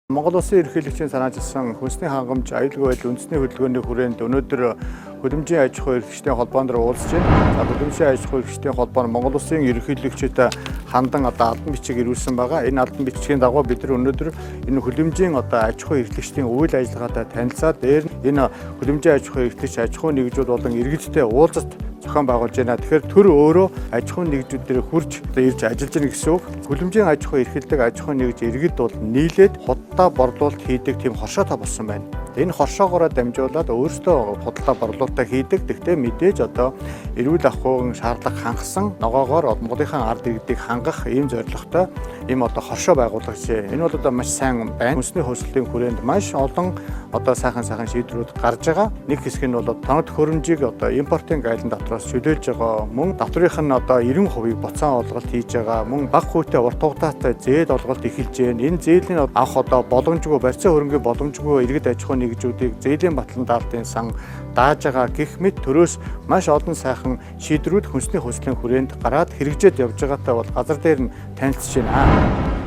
Монгол Улсын ерөнхийлөгчийн санаачилсан хүнсний хангамж аюулгүй байдал үндэсний хөдөлгөөний хүрээнд өнөөдөр хөдөлмөрийн аж ахуй эрхлэгчдийн холбоон дээр уулзж байна. Хөдөлмөрийн аж ахуй эрхлэгчдийн холбоо нь Монгол Улсын ерөнхийлөгчөд хандан албан бичиг ирүүлсэн байгаа. Энэ албан бичгийн дагуу бид нар өнөөдөр энэ хөдөлмөрийн аж ахуй эрхлэгчдийн үйл ажиллагаатай танилцаад дээр энэ хөдөлмөрийн аж ахуй эрхлэгч аж ахуй нэгжүүд болон иргэдтэй уулзалт зохион байгуулж байна. Тэгэхээр төр өөрөө аж ахуй нэгжүүд дээр хурж ирж ажиллаж байна гэсэн үг. Хөдөлмөрийн аж ахуй эрхэлдэг аж ахуй нэгж иргэд бол нийлээд худалдаа борлуулалт хийдэг тийм хоршоотой болсон байна. Энэ хоршоогоороо дамжуулаад өөрсдөө худалдаа борлуулалтаа хийдэг. Тэгтээ мэдээж эрүүл ахуйн шаардлага хангасан ногоогоор Монголынхаа ард иргэдийг хангах ийм зорилготой ийм хоршоо байгуулагдсан. Энэ бол маш сайн байна. Хүнсний хөрслийн хүрээнд маш олон сайхан шийдвэрүүд гарч байгаа. Нэг хэсэг нь бол тоног төхөөрөмжийг импортын гайлан дотроос чөлөөлж байгаа. Мөн давтрынх нь 90% буцаан олголт хийж байгаа. Мөн бага хүйтээ урт хугацаатай зээл олголт эхэлж байна. Энэ зээлийн авах боломжгүй барьцаа хөрөнгийн боломжгүй иргэд аж ахуй нэгжүүдийг зээлийн батлан даалтын сан дааж байгаа гэх мэт төрөөс маш олон сайхан шийдвэрүүд хүнсний хөрслийн хүрээнд гараад хэрэгжээд явж байгаатай бол газар дээр нь танилцж байна.